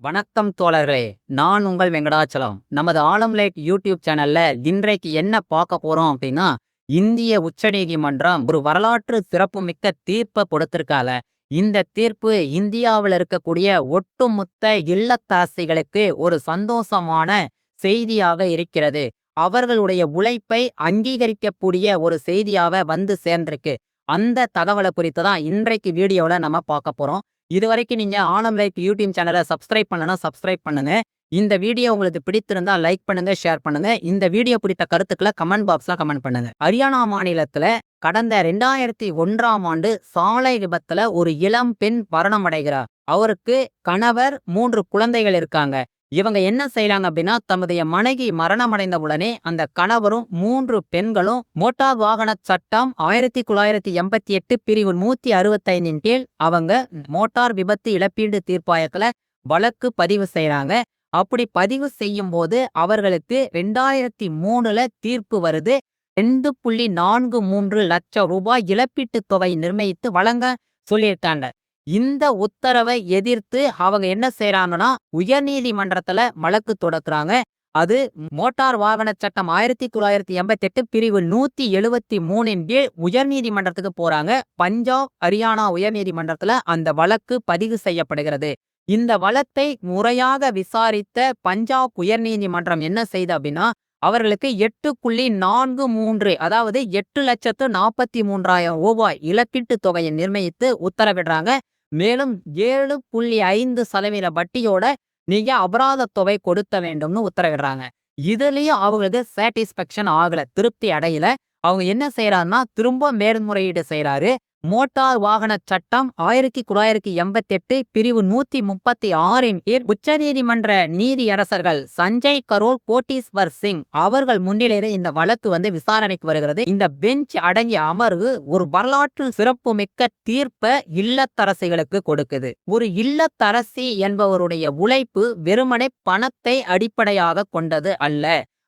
வணக்கம் தோழர்களே. நான் உங்கள் வெங்கடாச்சலம். நமது ஆலம் லைக் யூடியூப் சேனல்ல இன்றைக்கு என்ன பார்க்க போறோம் அப்படின்னா, இந்திய உச்சநீதிமன்றம் ஒரு வரலாற்று சிறப்புமிக்க தீர்ப்ப கொடுத்திருக்காங்க. இந்த தீர்ப்பு இந்தியாவுல இருக்கக்கூடிய ஒட்டுமொத்த இல்லத்தரசிகளுக்கு ஒரு சந்தோஷமான செய்தியாக இருக்கிறது. அவர்களுடைய உழைப்பை அங்கீகரிக்கக்கூடிய ஒரு செய்தியாக வந்து சேர்ந்திருக்கு. அந்த தகவல குறித்து தான் இன்றைக்கு வீடியோல நம்ம பார்க்க போறோம். இதுவரைக்கும் நீங்க ஆலம் லைக் யூடியூப் சேனலை சப்ஸ்கிரைப் பண்ணனா சப்ஸ்கிரைப் பண்ணுங்க. இந்த வீடியோ உங்களுக்கு பிடித்திருந்தா லைக் பண்ணுங்க, ஷேர் பண்ணுங்க. இந்த வீடியோ குறித்த கருத்துக்களை கமெண்ட் பாக்ஸ்ல கமெண்ட் பண்ணுங்க. ஹரியானா மாநிலத்துல கடந்த 2001ஆம் ஆண்டு சாலை விபத்துல ஒரு இளம் பெண் மரணம் அடைகிறார். அவருக்கு கணவர் 3 குழந்தைகள் இருக்காங்க. இவங்க என்ன செய்யறாங்க அப்படின்னா, தம்முடைய மனைவி மரணமடைந்த உடனே அந்த கணவரும் 3 பெண்களும் மோட்டார் வாகன சட்டம் 1988 பிரிவு 165 கீழ் அவங்க மோட்டார் விபத்து இழப்பீடு தீர்ப்பாயத்துல வழக்கு பதிவு செய்யறாங்க. அப்படி பதிவு செய்யும் போது அவர்களுக்கு 2003ல தீர்ப்பு வருது. 2.43 லட்சம் ரூபாய் இழப்பீட்டு தொகை நிர்ணயித்து வழங்க சொல்லியிருக்காங்க. இந்த உத்தரவை எதிர்த்து அவங்க என்ன செய்யறாங்கன்னா, உயர்நீதிமன்றத்துல வழக்கு தொடக்குறாங்க. அது மோட்டார் வாகன சட்டம் 1988 பிரிவு 173 கீழ் உயர்நீதிமன்றத்துக்கு போறாங்க. பஞ்சாப், ஹரியானா உயர்நீதிமன்றத்துல அந்த வழக்கு பதிவு செய்யப்படுகிறது. இந்த வழக்கை முறையாக விசாரித்த பஞ்சாப் உயர்நீதிமன்றம் என்ன செய்து அப்படின்னா, அவர்களுக்கு 8.43 அதாவது 8,43,000 ரூபாய் இழப்பீட்டு தொகையை நிர்ணயித்து உத்தரவிடுறாங்க. மேலும் 7.5% வட்டியோட நீங்க அபராத தொகை கொடுக்க வேண்டும்னு உத்தரவிடுறாங்க. இதுலயும் அவங்களுக்கு சாட்டிஸ்பேக்ஷன் ஆகல, திருப்தி அடையல. அவங்க என்ன செய்யறாருன்னா, திரும்ப மேல்முறையீடு செய்யறாரு. மோட்டார் வாகன சட்டம் 1988 பிரிவு 136 கீழ் உச்சநீதிமன்ற நீதியரசர்கள் சஞ்சய் கரோல், கோட்டீஸ்வர் சிங் அவர்கள் முன்னிலையில் இந்த வழக்கு விசாரணைக்கு வருகிறது. இந்த பெஞ்ச் அடங்கிய அமர்வு ஒரு வரலாற்று சிறப்புமிக்க தீர்ப்பை இல்லத்தரசிகளுக்கு கொடுக்குது. ஒரு இல்லத்தரசி என்பவருடைய உழைப்பு வெறுமனே பணத்தை அடிப்படையாக கொண்டது அல்ல.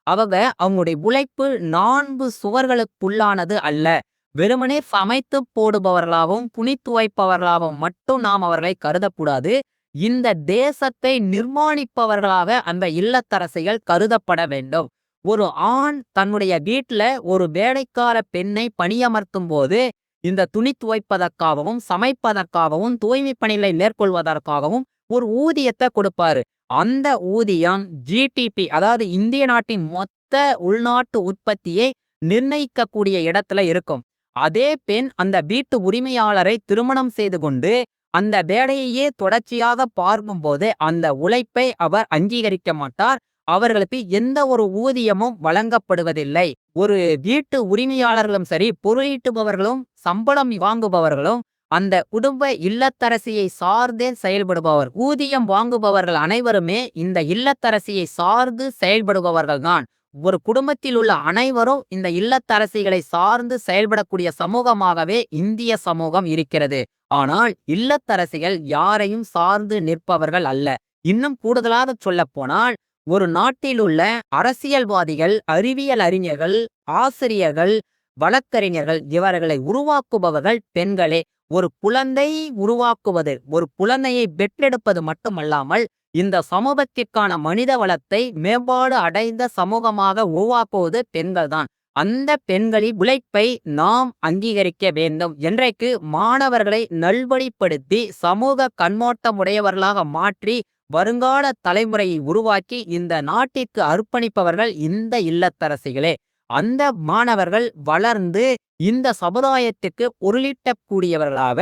அவங்களுடைய உழைப்பு 4 சுவர்களுக்குள்ளானது அல்ல. வெறுமனே சமைத்து போடுபவர்களாகவும் துணி துவைப்பவர்களாகவும் மட்டும் நாம் அவர்களை கருதக்கூடாது. இந்த தேசத்தை நிர்மாணிப்பவர்களாக அந்த இல்லத்தரசிகள் கருதப்பட வேண்டும். ஒரு ஆண் தன்னுடைய வீட்டுல ஒரு வேலைக்கார பெண்ணை பணியமர்த்தும் போது இந்த துணி துவைப்பதற்காகவும் சமைப்பதற்காகவும் தூய்மை பணிகளை மேற்கொள்வதற்காகவும் ஒரு ஊதியத்தை கொடுப்பாரு. அந்த ஊதியம் ஜிடிபி, அதாவது இந்திய நாட்டின் மொத்த உள்நாட்டு உற்பத்தியை நிர்ணயிக்கக்கூடிய இடத்துல இருக்கும். அதே பெண் அந்த வீட்டு உரிமையாளரை திருமணம் செய்து கொண்டு அந்த வேலையையே தொடர்ச்சியாக பார்க்கும் போது அந்த உழைப்பை அவர் அங்கீகரிக்க மாட்டார். அவர்களுக்கு எந்த ஒரு ஊதியமும் வழங்கப்படுவதில்லை. ஒரு வீட்டு உரிமையாளர்களும் சரி, பொருளீட்டுபவர்களும் சம்பளம் வாங்குபவர்களும் அந்த குடும்ப இல்லத்தரசியை சார்ந்தே செயல்படுபவர். ஊதியம் வாங்குபவர்கள் அனைவருமே இந்த இல்லத்தரசியை சார்ந்து செயல்படுபவர்கள் தான். ஒரு குடும்பத்தில் உள்ள அனைவரும் இந்த இல்லத்தரசிகளை சார்ந்து செயல்படக்கூடிய சமூகமாகவே இந்திய சமூகம் இருக்கிறது. ஆனால் இல்லத்தரசிகள் யாரையும் சார்ந்து நிற்பவர்கள் அல்ல. இன்னும் கூடுதலாக சொல்ல போனால், ஒரு நாட்டில் உள்ள அரசியல்வாதிகள், அறிவியல் அறிஞர்கள், ஆசிரியர்கள், வழக்கறிஞர்கள் இவர்களை உருவாக்குபவர்கள் பெண்களே. ஒரு குழந்தை உருவாக்குவது, ஒரு குழந்தையை பெற்றெடுப்பது மட்டுமல்லாமல் இந்த சமூகத்திற்கான மனித வளத்தை மேம்பாடு அடைந்த சமூகமாக உருவாக்குவது பெண்கள் தான். அந்த பெண்களின் உழைப்பை நாம் அங்கீகரிக்க வேண்டும். என்றைக்கு மாணவர்களை நல்வழிப்படுத்தி சமூக கண்ணோட்டமுடையவர்களாக மாற்றி வருங்கால தலைமுறையை உருவாக்கி இந்த நாட்டிற்கு அர்ப்பணிப்பவர்கள் இந்த இல்லத்தரசிகளே. அந்த மாணவர்கள் வளர்ந்து இந்த சமுதாயத்துக்கு பொருளீட்டக்கூடியவர்களாக,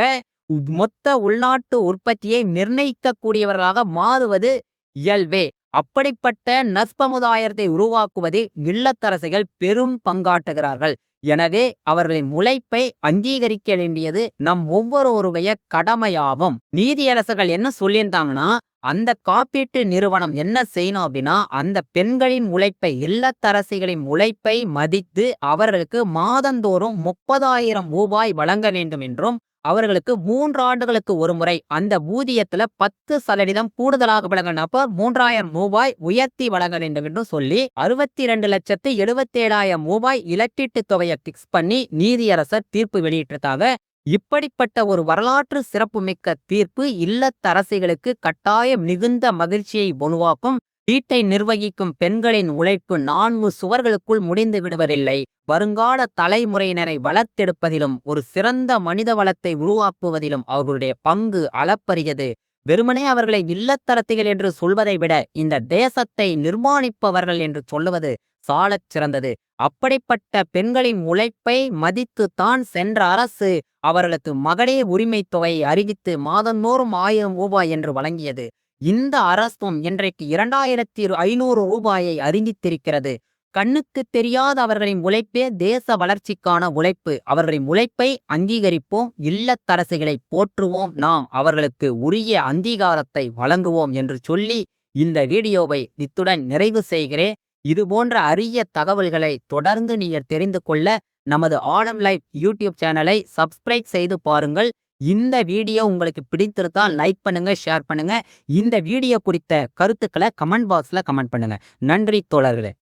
மொத்த உள்நாட்டு உற்பத்தியை நிர்ணயிக்கக்கூடியவர்களாக மாறுவது இயல்பே. அப்படிப்பட்ட நற்பமுதாயத்தை உருவாக்குவதில் இல்லத்தரசிகள் பெரும் பங்காற்றுகிறார்கள். எனவே அவர்களின் உழைப்பை அங்கீகரிக்க வேண்டியது நம் ஒவ்வொருவருடைய கடமையாகும். நீதியரசர்கள் என்ன சொல்லியிருந்தாங்கன்னா, அந்த காப்பீட்டு நிறுவனம் என்ன செய்யணும் அப்படின்னா, அந்த பெண்களின் உழைப்பை, இல்லத்தரசிகளின் உழைப்பை மதித்து அவர்களுக்கு மாதந்தோறும் 30,000 ரூபாய் வழங்க வேண்டும் என்றும், அவர்களுக்கு 3 ஆண்டுகளுக்கு ஒரு முறை அந்த ஊதியத்துல 10% கூடுதலாக வழங்கினப்ப 3,000 ரூபாய் உயர்த்தி வழங்க வேண்டும் என்று சொல்லி 62,77,000 ரூபாய் இழப்பீட்டு தொகையை பிக்ஸ் பண்ணி நீதியரசர் தீர்ப்பு வெளியிட்டிருக்காங்க. இப்படிப்பட்ட ஒரு வரலாற்று சிறப்புமிக்க தீர்ப்பு இல்லத்தரசிகளுக்கு கட்டாயம் மிகுந்த மகிழ்ச்சியை உருவாக்கும். வீட்டை நிர்வகிக்கும் பெண்களின் உழைப்பு 4 சுவர்களுக்குள் முடிந்து விடுவதில்லை. வருங்கால தலைமுறையினரை வளர்த்தெடுப்பதிலும் ஒரு சிறந்த மனித வளத்தை உருவாக்குவதிலும் அவர்களுடைய பங்கு அளப்பரியது. வெறுமனே அவர்களை இல்லத்தரசிகள் என்று சொல்வதை விட இந்த தேசத்தை நிர்மாணிப்பவர்கள் என்று சொல்லுவது சாலச் சிறந்தது. அப்படிப்பட்ட பெண்களின் உழைப்பை மதித்துத்தான் சென்ற அரசு அவர்களுக்கு மகளிர் உரிமை தொகையை அறிவித்து மாதந்தோறும் 1000 ரூபாய் என்று வழங்கியது. இந்த அரசும் இன்றைக்கு 2500 ரூபாயை அறிவித்திருக்கிறது. கண்ணுக்கு தெரியாத அவர்களின் உழைப்பே தேச வளர்ச்சிக்கான உழைப்பு. அவர்களின் உழைப்பை அங்கீகரிப்போம். இல்லத்தரசிகளை போற்றுவோம். நாம் அவர்களுக்கு உரிய அங்கீகாரத்தை வழங்குவோம் என்று சொல்லி இந்த வீடியோவை இத்துடன் நிறைவு செய்கிறேன். இதுபோன்ற அரிய தகவல்களை தொடர்ந்து நீங்கள் தெரிந்து கொள்ள நமது ஆடம் லைஃப் யூடியூப் சேனலை சப்ஸ்கிரைப் செய்து பாருங்கள். இந்த வீடியோ உங்களுக்கு பிடித்திருந்தால் லைக் பண்ணுங்க, ஷேர் பண்ணுங்க. இந்த வீடியோ குறித்த கருத்துக்களை கமெண்ட் பாக்ஸ்ல கமெண்ட் பண்ணுங்க. நன்றி தோழர்களே.